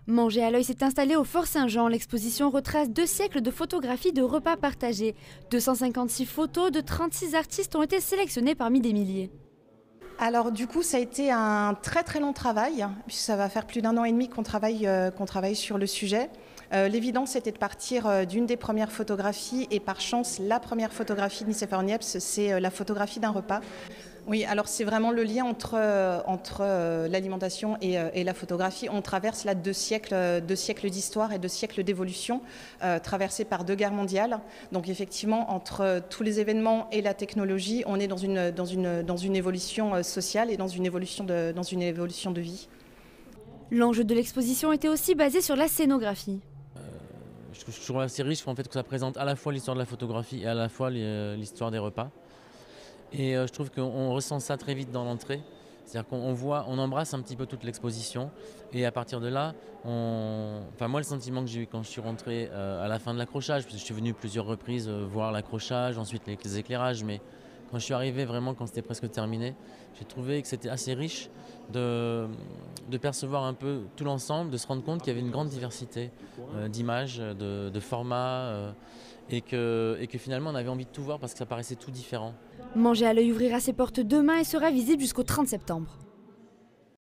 Manger à l'œil s'est installé au Fort Saint-Jean. L'exposition retrace 2 siècles de photographies de repas partagés. 256 photos de 36 artistes ont été sélectionnées parmi des milliers. Alors du coup, ça a été un très très long travail, puisque ça va faire plus d'1 an et demi qu'on travaille sur le sujet. L'évidence était de partir d'une des premières photographies, et par chance, la première photographie de Nicéphore Niepce, c'est la photographie d'un repas. Oui, alors c'est vraiment le lien entre l'alimentation et la photographie. On traverse là 2 siècles d'histoire et 2 siècles d'évolution, traversés par 2 guerres mondiales. Donc effectivement, entre tous les événements et la technologie, on est dans une évolution sociale et dans une évolution de vie. L'enjeu de l'exposition était aussi basé sur la scénographie. Je trouve assez riche en fait, que ça présente à la fois l'histoire de la photographie et à la fois l'histoire des repas. Et je trouve qu'on ressent ça très vite dans l'entrée. C'est-à-dire on embrasse un petit peu toute l'exposition. Et à partir de là, moi le sentiment que j'ai eu quand je suis rentré à la fin de l'accrochage, parce que je suis venu plusieurs reprises voir l'accrochage, ensuite les éclairages, mais quand je suis arrivé vraiment, quand c'était presque terminé, j'ai trouvé que c'était assez riche de percevoir un peu tout l'ensemble, de se rendre compte qu'il y avait une grande diversité d'images, de formats, et que finalement on avait envie de tout voir parce que ça paraissait tout différent. Manger à l'œil ouvrira ses portes demain et sera visible jusqu'au 30 septembre.